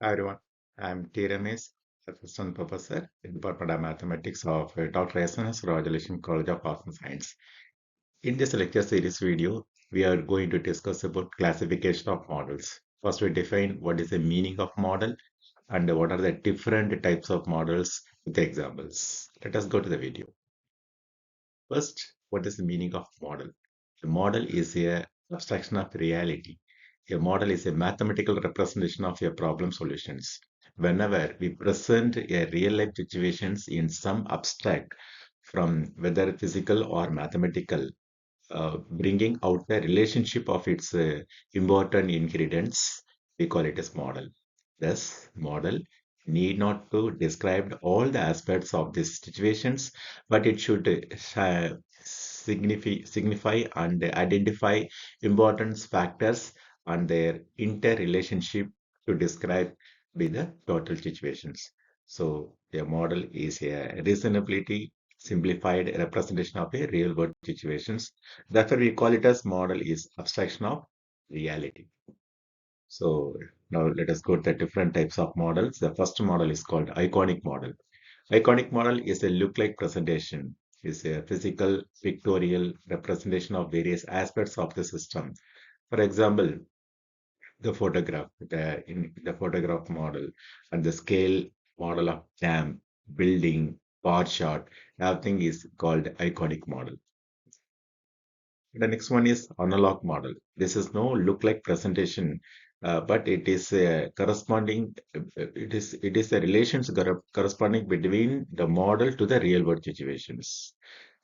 Hi everyone, I'm T. Ramesh, Assistant Professor in Department of Mathematics of Dr. SNS Rajalation College of Arts and Science. In this lecture series video, we are going to discuss about classification of models. First, we define what is the meaning of model and what are the different types of models with examples. Let us go to the video. First, what is the meaning of model? A model is a abstraction of reality. A model is a mathematical representation of your problem solutions. Whenever we present a real life situations in some abstract, from whether physical or mathematical, bringing out the relationship of its important ingredients, we call it as model. Thus, model need not to describe all the aspects of these situations, but it should signify and identify important factors and their interrelationship to describe with the total situations. So, a model is a reasonability simplified representation of a real world situations. Therefore, we call it as model is abstraction of reality. So now let us go to the different types of models. The first model is called iconic model. Iconic model is a look-like presentation, is a physical, pictorial representation of various aspects of the system. For example, the photograph, in the photograph model and the scale model of dam, building, bar chart, everything is called iconic model. The next one is analog model. This is no look-like presentation, but it is a corresponding. It is a relations corresponding between the model to the real-world situations.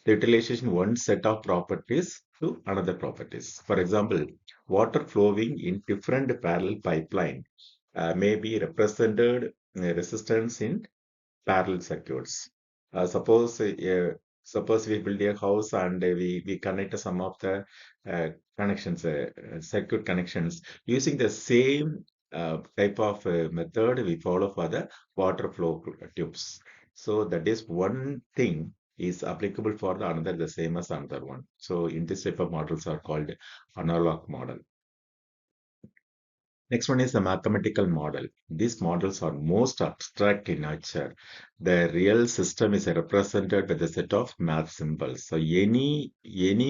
The utilization one set of properties to another properties. For example, water flowing in different parallel pipeline may be represented resistance in parallel circuits. Suppose we build a house and we connect some of the connections, circuit connections using the same type of method we follow for the water flow tubes. So that is one thing is applicable for the another the same as another one. So in this type of models are called analog model. Next one is the mathematical model. These models are most abstract in nature. The real system is represented with a set of math symbols. So any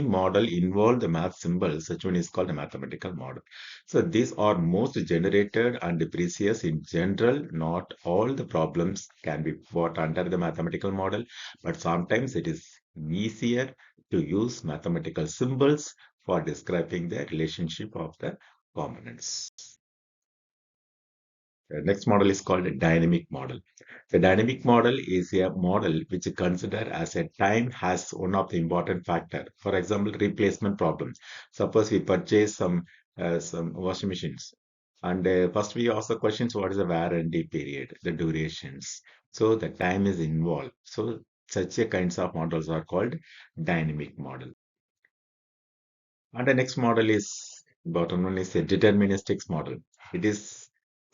model involve the math symbols, such one is called a mathematical model. So these are most generated and precious in general. Not all the problems can be brought under the mathematical model, but sometimes it is easier to use mathematical symbols for describing the relationship of the components. The next model is called a dynamic model. The dynamic model is a model which is considered as a time has one of the important factor. For example, replacement problems. Suppose we purchase some washing machines, and first we ask the questions: what is the warranty period, the durations? So the time is involved. So such a kinds of models are called dynamic model. And the next model is bottom one is a deterministic model. It is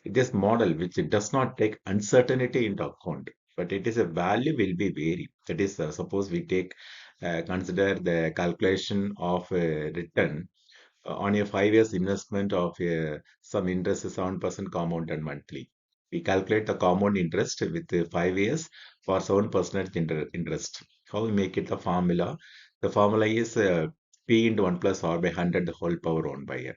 this model which does not take uncertainty into account, but it is a value will be vary. That is, suppose we take consider the calculation of a return on a 5 years investment of some interest is 7% compounded monthly. We calculate the compound interest with 5 years for 7% interest. How we make it the formula? The formula is P into 1 plus R by 100 the whole power 1 by N.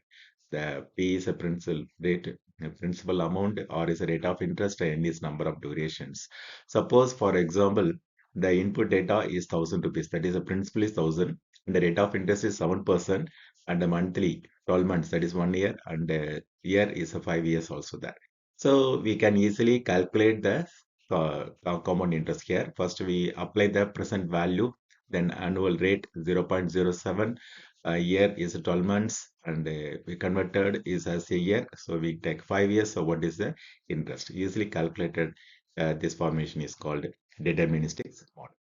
The P is a principal rate, a principal amount, R is a rate of interest, and N is number of durations. Suppose, for example, the input data is 1000 rupees, that is the principal is 1000, and the rate of interest is 7%, and the monthly 12 months, that is 1 year, and year is a 5 years also there. So we can easily calculate the compound interest here. First, we apply the present value, then annual rate 0.07, year is 12 months, and we converted is as a year. So we take 5 years. So what is the interest? Easily calculated. This formation is called deterministic model.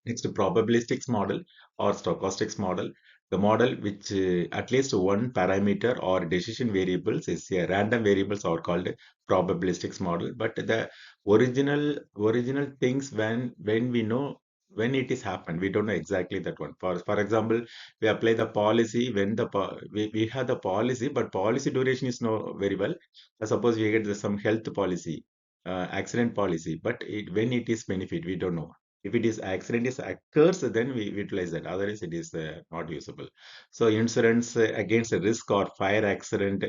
Next, probabilistic model or stochastic model. The model which at least one parameter or decision variables is a random variables are called probabilistic model. But the original things when we know when it is happened, we don't know exactly that one. For example, we apply the policy when we have the policy, but policy duration is no very well. Suppose we get some health policy, accident policy, but when it is benefit, we don't know. If it is accident is occurs, then we utilize that. Otherwise, it is not usable. So insurance against a risk or fire accident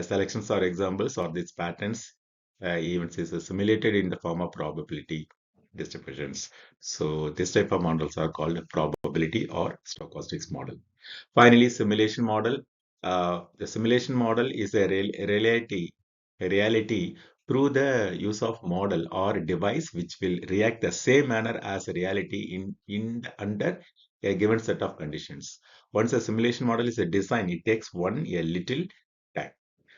selections are examples or these patterns. Events is simulated in the form of probability distributions. So this type of models are called probability or stochastics model. Finally, simulation model. The simulation model is a reality through the use of model or device which will react the same manner as reality under a given set of conditions. Once a simulation model is designed, it takes a little time.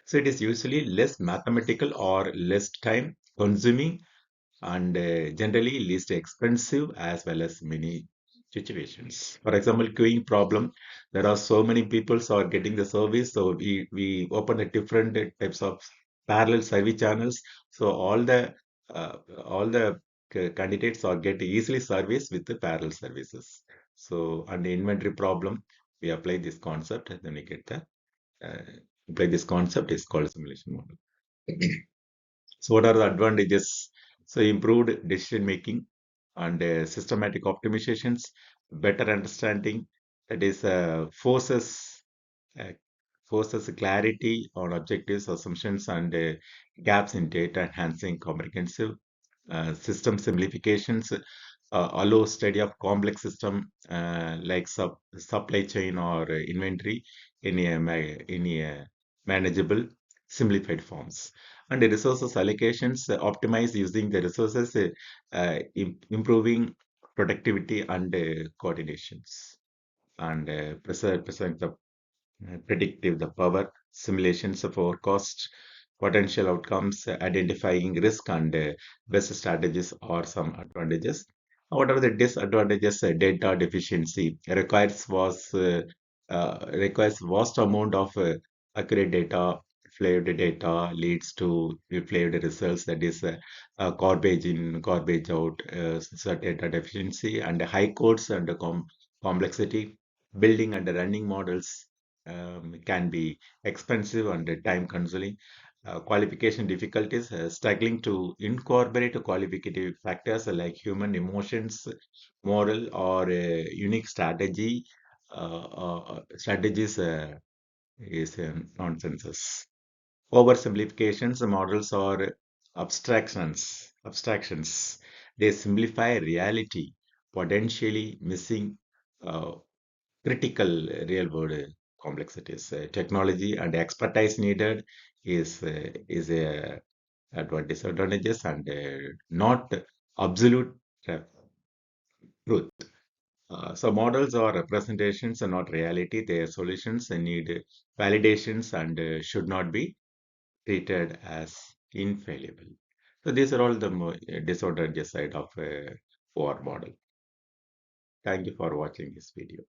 So it is usually less mathematical or less time consuming and generally least expensive as well as many situations. For example, queuing problem, there are so many people who are getting the service, so we open a different types of parallel service channels. So uh, all the candidates are get easily serviced with the parallel services. So on the inventory problem, we apply this concept and then we get the uh, apply this concept is called simulation model. So what are the advantages? So improved decision making and systematic optimizations, better understanding, that is uh, forces clarity on objectives, assumptions, and gaps in data, enhancing comprehensive system simplifications, allow study of complex system like supply chain or inventory in a manageable, simplified forms. And the resources allocations optimize using the resources, improving productivity and coordinations, and present the predictive, the power, simulations of forecast, potential outcomes, identifying risk and best strategies or some advantages. What are the disadvantages? Data deficiency requires vast amount of accurate data. Flaved data leads to flaved results, that is garbage in, garbage out, data deficiency and high codes and complexity. Building and running models can be expensive and time consuming. Qualification difficulties, struggling to incorporate qualificative factors like human emotions, moral, or unique strategies is nonsense. Oversimplifications, models are abstractions. They simplify reality, potentially missing uh, critical real world complexities. Technology and expertise needed is a disadvantages and not absolute uh, truth. So models are representations and not reality. Their solutions need validations and should not be treated as infallible. So these are all the disadvantages side of a poor model. Thank you for watching this video.